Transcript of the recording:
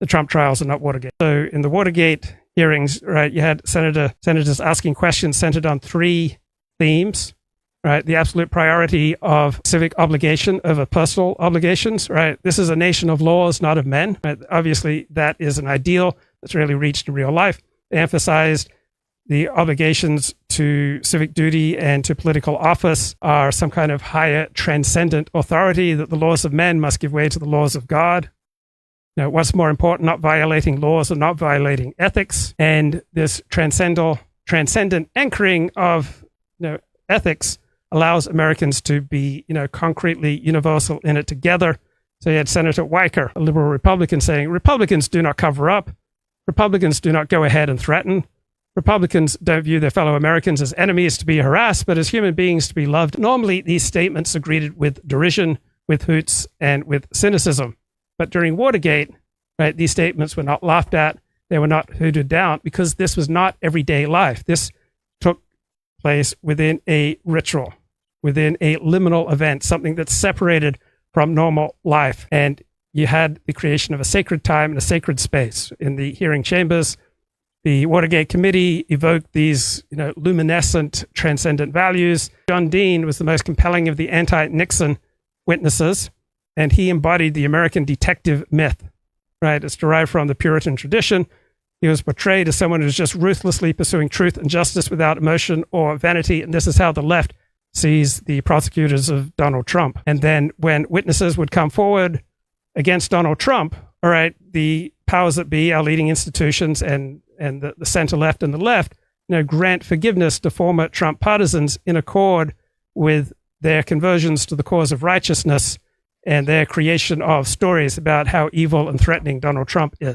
the Trump trials and not Watergate. So in the Watergate hearings, right, you had senators asking questions centered on three themes, right? The absolute priority of civic obligation over personal obligations, right? This is a nation of laws, not of men. Right? Obviously, that is an ideal that's really reached in real life. They emphasized the obligations to civic duty and to political office are some kind of higher transcendent authority, that the laws of men must give way to the laws of God. Now, what's more important, not violating laws or not violating ethics. And this transcendent anchoring of ethics allows Americans to be concretely universal in it together. So you had Senator Weicker, a liberal Republican, saying, Republicans do not cover up. Republicans do not go ahead and threaten. Republicans don't view their fellow Americans as enemies to be harassed, but as human beings to be loved. Normally, these statements are greeted with derision, with hoots, and with cynicism. But during Watergate, right, these statements were not laughed at. They were not hooted down because this was not everyday life. This took place within a ritual, within a liminal event, something that's separated from normal life. And you had the creation of a sacred time and a sacred space. In the hearing chambers, the Watergate Committee evoked these luminescent, transcendent values. John Dean was the most compelling of the anti-Nixon witnesses, and he embodied the American detective myth, right? It's derived from the Puritan tradition. He was portrayed as someone who's just ruthlessly pursuing truth and justice without emotion or vanity, and this is how the left sees the prosecutors of Donald Trump. And then when witnesses would come forward against Donald Trump, all right, the powers that be, our leading institutions and the center left and the left, grant forgiveness to former Trump partisans in accord with their conversions to the cause of righteousness and their creation of stories about how evil and threatening Donald Trump is.